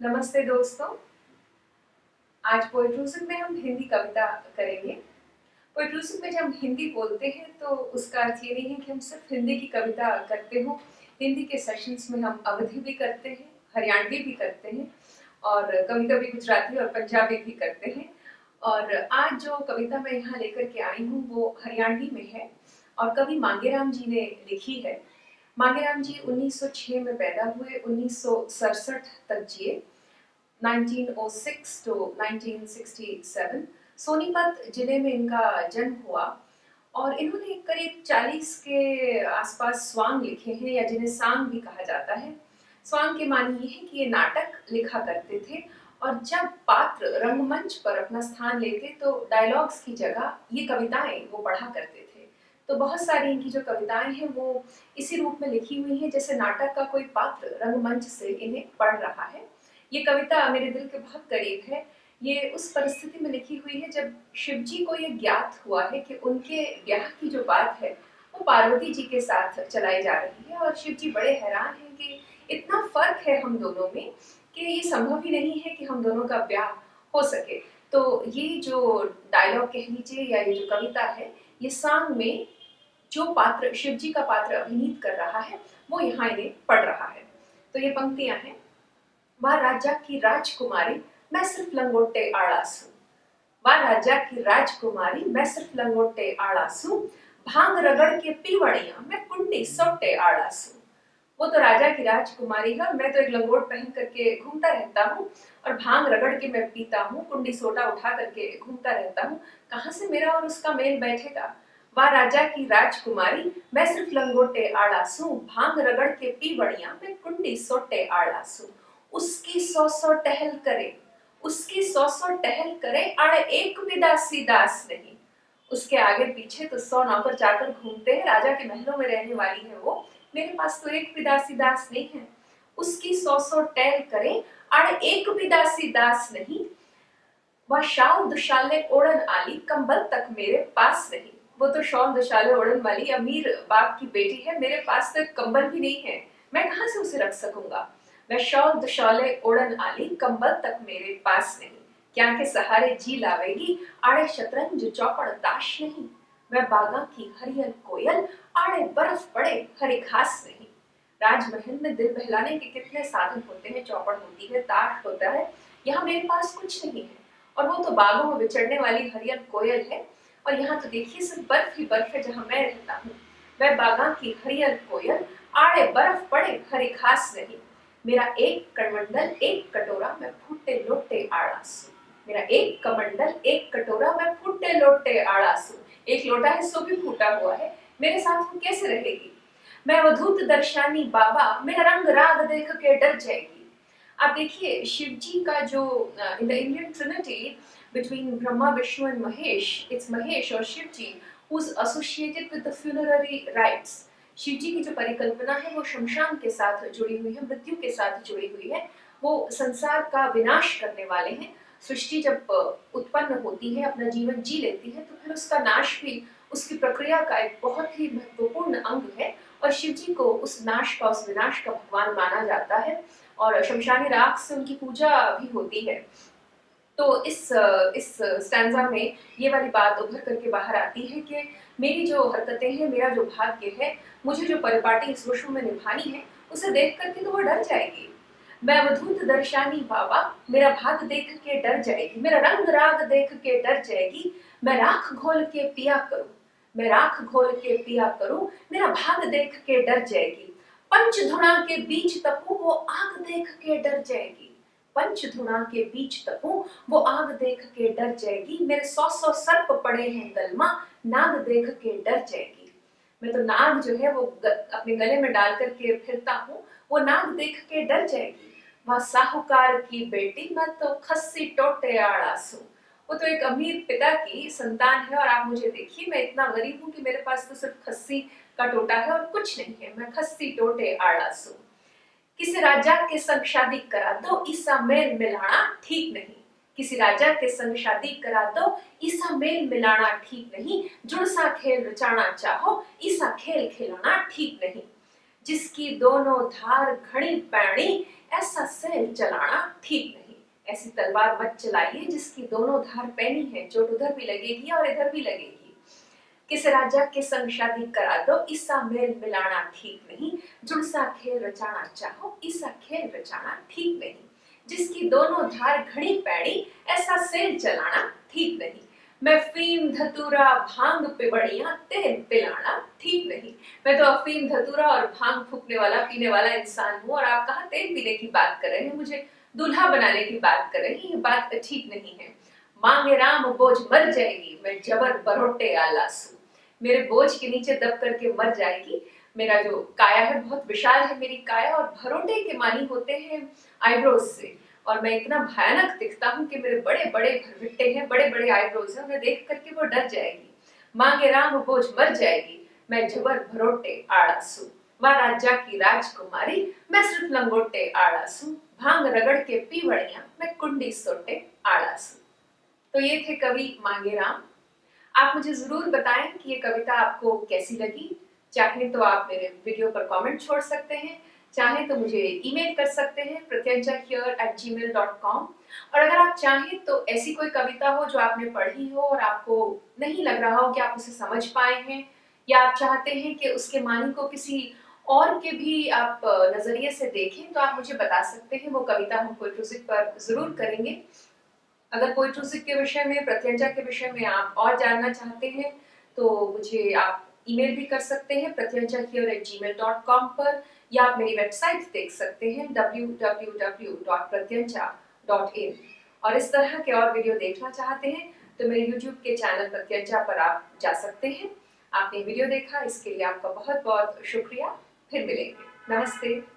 नमस्ते दोस्तों। आज पोएट्रूसिक में हम हिंदी कविता करेंगे। पोएट्रूसिक में जब हम हिंदी बोलते हैं तो उसका अर्थ ये नहीं है कि हम सिर्फ हिंदी की कविता करते हो। हिंदी के सेशंस में हम अवधी भी करते हैं, हरियाणवी भी करते हैं और कभी-कभी गुजराती और पंजाबी भी करते हैं। और आज जो कविता मैं यहाँ लेकर के आई हूँ वो हरियाणवी में है और कवि मांगेराम जी ने लिखी है। मांगेराम जी 1906 में पैदा हुए, 1967 तक जिए, 1906 to 1967। सोनीपत जिले में इनका जन्म हुआ और इन्होंने करीब 40 के आसपास स्वांग लिखे हैं या जिन्हें सांग भी कहा जाता है। स्वांग के मानी ये है कि ये नाटक लिखा करते थे और जब पात्र रंगमंच पर अपना स्थान लेते तो डायलॉग्स की जगह ये कविताएं वो पढ़ा करते थे। तो बहुत सारी इनकी जो कविताएं हैं वो इसी रूप में लिखी हुई हैं जैसे नाटक का कोई पात्र रंगमंच से इन्हें पढ़ रहा है। ये कविता मेरे दिल के बहुत करीब है। ये उस परिस्थिति में लिखी हुई है जब शिवजी को ये ज्ञात हुआ है कि उनके ब्याह की जो बात है वो पार्वती जी के साथ चलाई जा रही है और शिवजी बड़े हैरान हैं कि इतना फर्क है हम दोनों में कि ये संभव ही नहीं है कि हम दोनों का ब्याह हो सके। तो ये जो डायलॉग कह लीजिए या ये जो कविता है ये सांग में जो पात्र शिवजी का पात्र अभिनीत कर रहा है वो यहाँ इन्हें पढ़ रहा है। तो ये पंक्तियां हैं। वह राजा की राजकुमारी मैं सिर्फ लंगोटे आड़ासू। वह राजा की राजकुमारी मैं सिर्फ लंगोटे आड़ासू। भांग रगड़ के पीवड़िया मैं कुंडी सोटे आड़ासू। वो तो राजा की राजकुमारी है, मैं तो एक लंगोट पहन करके घूमता रहता हूँ और भांग रगड़ के मैं पीता हूँ, कुंडी सोटा उठा करके घूमता रहता हूँ। कहाँ से मेरा और उसका मेल बैठेगा। वह राजा की राजकुमारी मैं सिर्फ लंगोटे आड़ासू। भांग रगड़ के पीवड़िया मैं कुंडी सोटे आड़ासू। उसकी सौ टहल करे, उसकी सौ टहल करे, अरे एक भी दासी दास नहीं। उसके आगे पीछे तो 100 नौकर जाकर घूमते हैं, राजा के महलों में रहने वाली है वो, मेरे पास तो एक भी दासी दास नहीं है। उसकी सौ टहल करे, अरे एक भी दासी दास नहीं। वह शाल दुशाले ओढ़न आली, कंबल तक मेरे पास नहीं। वो तो शॉल दुशाले ओढ़न वाली अमीर बाप की बेटी है, मेरे पास तो एक कंबल भी नहीं है, मैं कहाँ से उसे रख सकूंगा। वह शॉल दुशाले ओढ़न आली, कंबल तक मेरे पास नहीं। क्या के सहारे जी लावेगी, आड़े शतरंज चौपड़ ताश नहीं। वह बागा की हरियल कोयल, आड़े बर्फ पड़े हरे घास नहीं। राजमहल में दिल बहलाने के कितने साधन होते हैं, चौपड़ होती है, ताश होता है, यहाँ मेरे पास कुछ नहीं है। और वो तो बागों में विचरने वाली हरियल कोयल है और यहाँ तो देखिए सिर्फ बर्फ ही बर्फ है जहाँ मैं रहता हूँ। वह बागा की हरियल कोयल, आड़े बर्फ पड़े हरे घास नहीं। मेरा एक कमंडल एक कटोरा मैं फूटे लोटे आड़ासू। मेरा एक कमंडल एक कटोरा मैं फूटे लोटे आड़ासू। एक लोटा है सो भी फूटा हुआ है, मेरे साथ वो कैसे रहेगी। मैं अवधूत दर्शानी बाबा, मेरा रंग राग देख के डर जाएगी। आप देखिए शिव जी का जो in the Indian trinity between Brahma Vishnu and Mahesh, it's Mahesh और Shiv ji who is associated with the funerary rites. Shiv ji की जो परिकल्पना है वो शमशान के साथ जुड़ी हुई है, मृत्यु के साथ जुड़ी हुई है। वो संसार का विनाश करने वाले हैं। सृष्टि जब उत्पन्न होती है, अपना जीवन जी लेती है, तो फिर उसका नाश भी उसकी प्रक्रिया का एक बहुत ही महत्वपूर्ण अंग है और शिव जी को उस नाश का, उस विनाश का भगवान माना जाता है और शमशानी राख से उनकी पूजा भी होती है। तो इस स्टैंजा में ये वाली बात उभर करके बाहर आती है कि मेरी जो हरकतें हैं, मेरा जो भाग्य है, मुझे जो परिपाटी इस विश्व में निभानी है, उसे देख करके तो वो डर जाएगी। मैं अवधूत दर्शानी बाबा, मेरा भाग देख के डर जाएगी। मेरा रंग राग देख के डर जाएगी। मैं राख घोल के पिया करूं, मैं राख घोल के पिया करूं, मेरा भाग देख के डर जाएगी। पंचधुना के बीच तपू, वो आग देख के डर जाएगी। पंचधुना के बीच तपू, वो आग देख के डर जाएगी। मेरे 100 सर्प पड़े हैं गलमा, नाग देख के डर जाएगी। मैं तो नाग जो है वो अपने गले में डाल करके फिरता हूँ, वो नाग देख के डर जाएगी। वह साहूकार की बेटी, मैं तो खस्सी टोटे आड़ासू। वो तो एक अमीर पिता की संतान है और आप मुझे देखिए, मैं इतना गरीब हूँ कि मेरे पास तो सिर्फ खस्सी का टोटा है और कुछ नहीं है, मैं खस्सी टोटे आड़ासू। किसी राजा के संग शादी करा दो, ईसा मेल मिलाना ठीक नहीं। किसी राजा के संग शादी करा दो, ईसा मेल मिलाना ठीक नहीं। जुड़सा खेल रचाना चाहो, ईसा खेल खिलाना ठीक नहीं। जिसकी दोनों धार घड़ी पैणी, ऐसा सैल चलाना ठीक नहीं। ऐसी तलवार मत चलाइए जिसकी दोनों धार पैनी है, चोट उधर भी लगेगी और इधर भी लगेगी। किस राजा के संग शादी करा दो, ईसा मेल मिलाना ठीक नहीं। जुड़सा खेल रचाना चाहो, ईसा खेल रचाना ठीक नहीं। जिसकी दोनों धार घड़ी पैणी, ऐसा सेल चलाना ठीक नहीं। मैं अफीम धतूरा भांग पे बढ़िया, तेल पिलाना ठीक नहीं। मैं तो अफीम धतूरा और भांग फूकने वाला पीने वाला इंसान हूँ, और आप कहाँ तेल पीने की बात कर रहे हैं, मुझे दूल्हा बनाने की बात कर रहे हैं। ये बात ठीक नहीं है। मांगे राम बोझ मर जाएगी, मैं जबर बरोटे आलासू। मेरे बोझ के नीचे दब करके मर जाएगी। मेरा जो काया है बहुत विशाल है मेरी काया, और भरोटे के मानी होते हैं आईब्रोज से, और मैं इतना भयानक दिखता हूँ कि मेरे बड़े बड़े भरभिट्टे हैं, बड़े बड़े आईब्रोज हैं, उन्हें देख करके वो डर जाएगी। मांगे राम बोझ मर जाएगी, मैं जबर भरोटे आड़ासू। माँ राजा की राजकुमारी, मैं सिर्फ लंगोटे आड़ासू। भांग रगड़ के पी बढ़िया, मैं कुंडी सोटे आड़ासू। तो ये थे कवि मांगे राम। आप मुझे जरूर बताएं कि ये कविता आपको कैसी लगी। चाहें तो आप मेरे वीडियो पर कमेंट छोड़ सकते हैं, चाहें तो मुझे ईमेल कर सकते हैं pratyanjahere@gmail.com। और अगर आप चाहें तो ऐसी कोई कविता हो जो आपने पढ़ी हो और आपको नहीं लग रहा हो कि आप उसे समझ पाए हैं, या आप चाहते हैं कि उसके मानी को किसी और के भी आप नजरिए से देखें, तो आप मुझे बता सकते हैं। वो कविता हम पोएट्री पर जरूर करेंगे। अगर पोएट्री के विषय में, प्रत्यंचा के विषय में आप और जानना चाहते हैं तो मुझे आप ईमेल भी कर सकते हैं pratyanjahere@gmail.com पर, या आप मेरी वेबसाइट देख सकते हैं www.pratyancha.in। और इस तरह के और वीडियो देखना चाहते हैं तो मेरे YouTube के चैनल प्रत्यंचा पर आप जा सकते हैं। आपने वीडियो देखा इसके लिए आपका बहुत बहुत शुक्रिया। फिर मिलेंगे। नमस्ते।